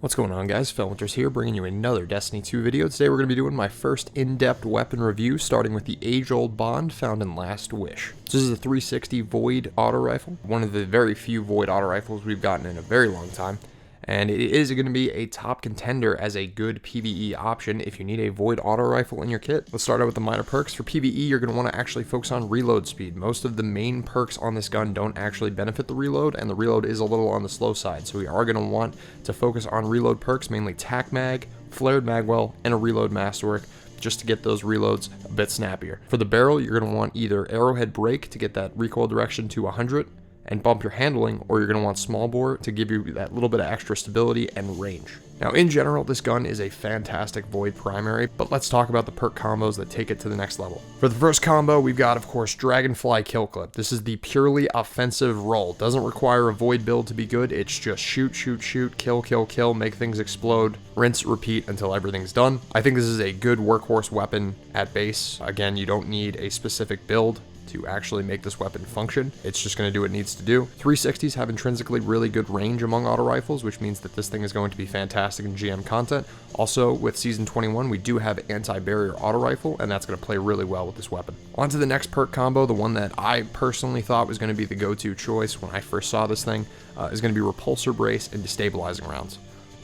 What's going on, guys? Felwinters here, bringing you another Destiny 2 video. Today we're going to be doing my first in-depth weapon review, starting with the age-old bond found in Last Wish. So this is a 360 Void auto rifle, one of the very few Void auto rifles we've gotten in a very long time. And it is going to be a top contender as a good PvE option if you need a Void auto rifle in your kit. Let's start out with the minor perks. For PvE, you're going to want to actually focus on reload speed. Most of the main perks on this gun don't actually benefit the reload, and the reload is a little on the slow side. So we are going to want to focus on reload perks, mainly tac mag, flared magwell, and a reload masterwork, just to get those reloads a bit snappier. For the barrel, you're going to want either arrowhead break to get that recoil direction to 100, and bump your handling, or you're going to want small bore to give you that little bit of extra stability and range. Now, in general, this gun is a fantastic Void primary, but let's talk about the perk combos that take it to the next level. For the first combo, we've got, of course, Dragonfly Kill Clip. This is the purely offensive roll. Doesn't require a Void build to be good. It's just shoot, shoot, shoot, kill, kill, kill, make things explode, rinse, repeat until everything's done. I think this is a good workhorse weapon at base. Again, you don't need a specific build to actually make this weapon function. It's just going to do what it needs to do. 360s have intrinsically really good range among auto rifles, which means that this thing is going to be fantastic in GM content. Also, with Season 21, we do have anti-barrier auto rifle, and that's going to play really well with this weapon. On to the next perk combo, the one that I personally thought was going to be the go-to choice when I first saw this thing, is going to be Repulsor Brace and Destabilizing Rounds.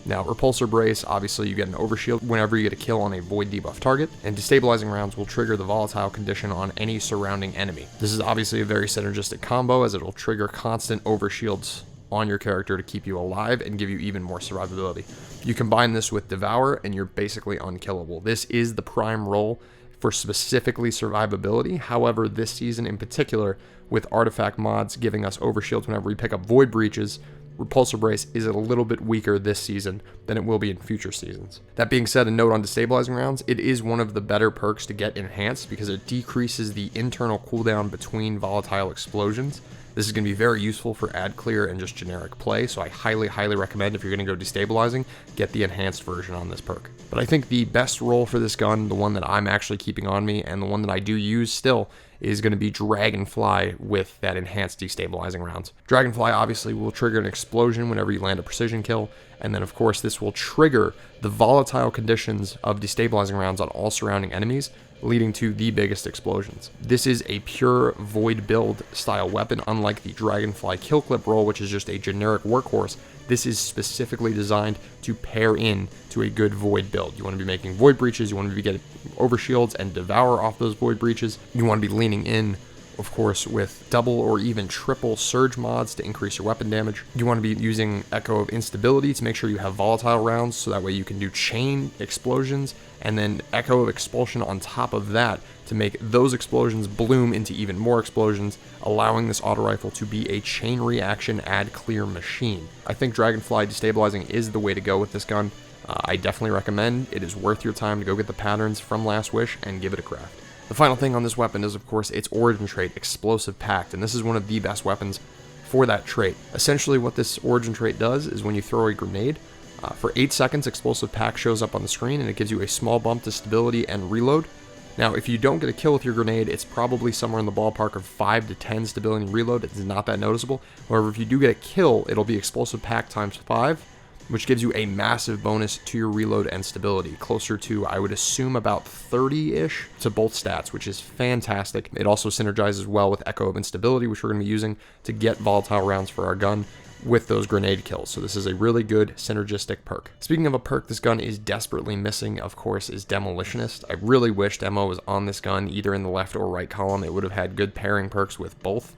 Now, Repulsor Brace, obviously you get an overshield whenever you get a kill on a Void debuff target, and Destabilizing Rounds will trigger the volatile condition on any surrounding enemy. This is obviously a very synergistic combo, as it will trigger constant overshields on your character to keep you alive and give you even more survivability. You combine this with Devour, and you're basically unkillable. This is the prime role for specifically survivability. However, this season in particular, with artifact mods giving us overshields whenever we pick up Void Breaches, Repulsor Brace is a little bit weaker this season than it will be in future seasons. That being said, a note on Destabilizing Rounds, it is one of the better perks to get enhanced because it decreases the internal cooldown between volatile explosions. This is going to be very useful for ad clear and just generic play, so I highly, highly recommend if you're going to go destabilizing, get the enhanced version on this perk. But I think the best role for this gun, the one that I'm actually keeping on me, and the one that I do use still, is going to be Dragonfly with that enhanced Destabilizing Rounds. Dragonfly obviously will trigger an explosion whenever you land a precision kill, and then of course this will trigger the volatile conditions of Destabilizing Rounds on all surrounding enemies, leading to the biggest explosions. This is a pure Void build style weapon, unlike the Dragonfly Kill Clip roll, which is just a generic workhorse. This is specifically designed to pair in to a good Void build. You want to be making Void Breaches, you want to be getting overshields and Devour off those Void Breaches. You want to be leaning in, of course, with double or even triple surge mods to increase your weapon damage. You want to be using Echo of Instability to make sure you have volatile rounds, so that way you can do chain explosions, and then Echo of Expulsion on top of that to make those explosions bloom into even more explosions, allowing this auto rifle to be a chain reaction ad clear machine. I think Dragonfly Destabilizing is the way to go with this gun. I definitely recommend. It is worth your time to go get the patterns from Last Wish and give it a craft. The final thing on this weapon is, of course, its origin trait, Explosive Pact, and this is one of the best weapons for that trait. Essentially, what this origin trait does is when you throw a grenade, for 8 seconds, Explosive Pact shows up on the screen, and it gives you a small bump to stability and reload. Now, if you don't get a kill with your grenade, it's probably somewhere in the ballpark of 5 to 10 stability and reload. It's not that noticeable. However, if you do get a kill, it'll be Explosive Pact times 5, which gives you a massive bonus to your reload and stability, closer to, I would assume, about 30-ish to both stats, which is fantastic. It also synergizes well with Echo of Instability, which we're going to be using to get volatile rounds for our gun with those grenade kills. So this is a really good synergistic perk. Speaking of a perk this gun is desperately missing, of course, is Demolitionist. I really wish Demo was on this gun, either in the left or right column. It would have had good pairing perks with both.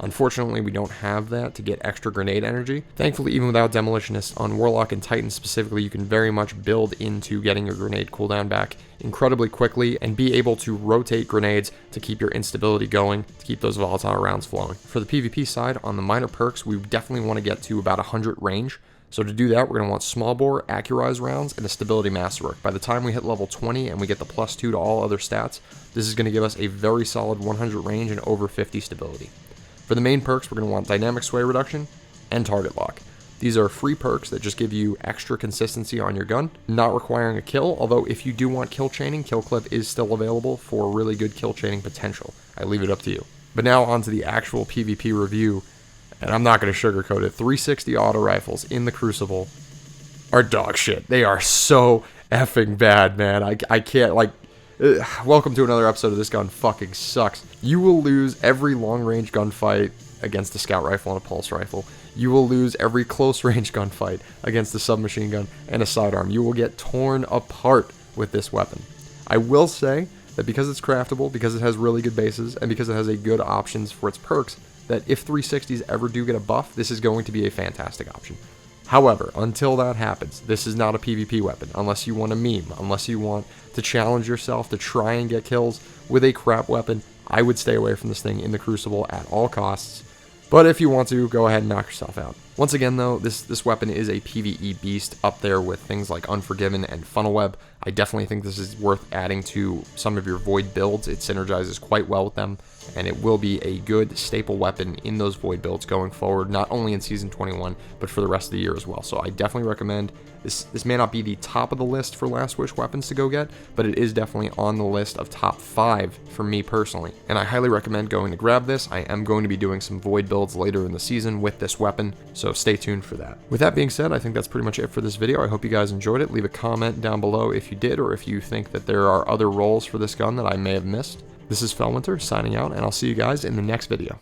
Unfortunately, we don't have that to get extra grenade energy. Thankfully, even without Demolitionist, on Warlock and Titan specifically, you can very much build into getting your grenade cooldown back incredibly quickly and be able to rotate grenades to keep your instability going, to keep those volatile rounds flowing. For the PvP side, on the minor perks, we definitely want to get to about 100 range. So to do that, we're going to want small bore, accurized rounds, and a stability masterwork. By the time we hit level 20 and we get the +2 to all other stats, this is going to give us a very solid 100 range and over 50 stability. For the main perks, we're going to want Dynamic Sway Reduction and Target Lock. These are free perks that just give you extra consistency on your gun, not requiring a kill, although if you do want kill chaining, Kill Clip is still available for really good kill chaining potential. I leave it up to you. But now on to the actual PvP review, and I'm not going to sugarcoat it. 360 auto rifles in the Crucible are dog shit. They are so effing bad, man. I can't, like, welcome to another episode of This Gun Fucking Sucks. You will lose every long-range gunfight against a scout rifle and a pulse rifle. You will lose every close-range gunfight against a submachine gun and a sidearm. You will get torn apart with this weapon. I will say that because it's craftable, because it has really good bases, and because it has a good options for its perks, that if 360s ever do get a buff, this is going to be a fantastic option. However, until that happens, this is not a PvP weapon, unless you want a meme, unless you want to challenge yourself to try and get kills with a crap weapon. I would stay away from this thing in the Crucible at all costs. But if you want to, go ahead and knock yourself out. Once again, though, this weapon is a PvE beast up there with things like Unforgiven and Funnel Web. I definitely think this is worth adding to some of your Void builds. It synergizes quite well with them, and it will be a good staple weapon in those Void builds going forward, not only in Season 21, but for the rest of the year as well. So I definitely recommend this. This may not be the top of the list for Last Wish weapons to go get, but it is definitely on the list of top 5 for me personally. And I highly recommend going to grab this. I am going to be doing some Void builds later in the season with this weapon, so stay tuned for that. With that being said, I think that's pretty much it for this video. I hope you guys enjoyed it. Leave a comment down below if you did, or if you think that there are other roles for this gun that I may have missed. This is Felwinter signing out, and I'll see you guys in the next video.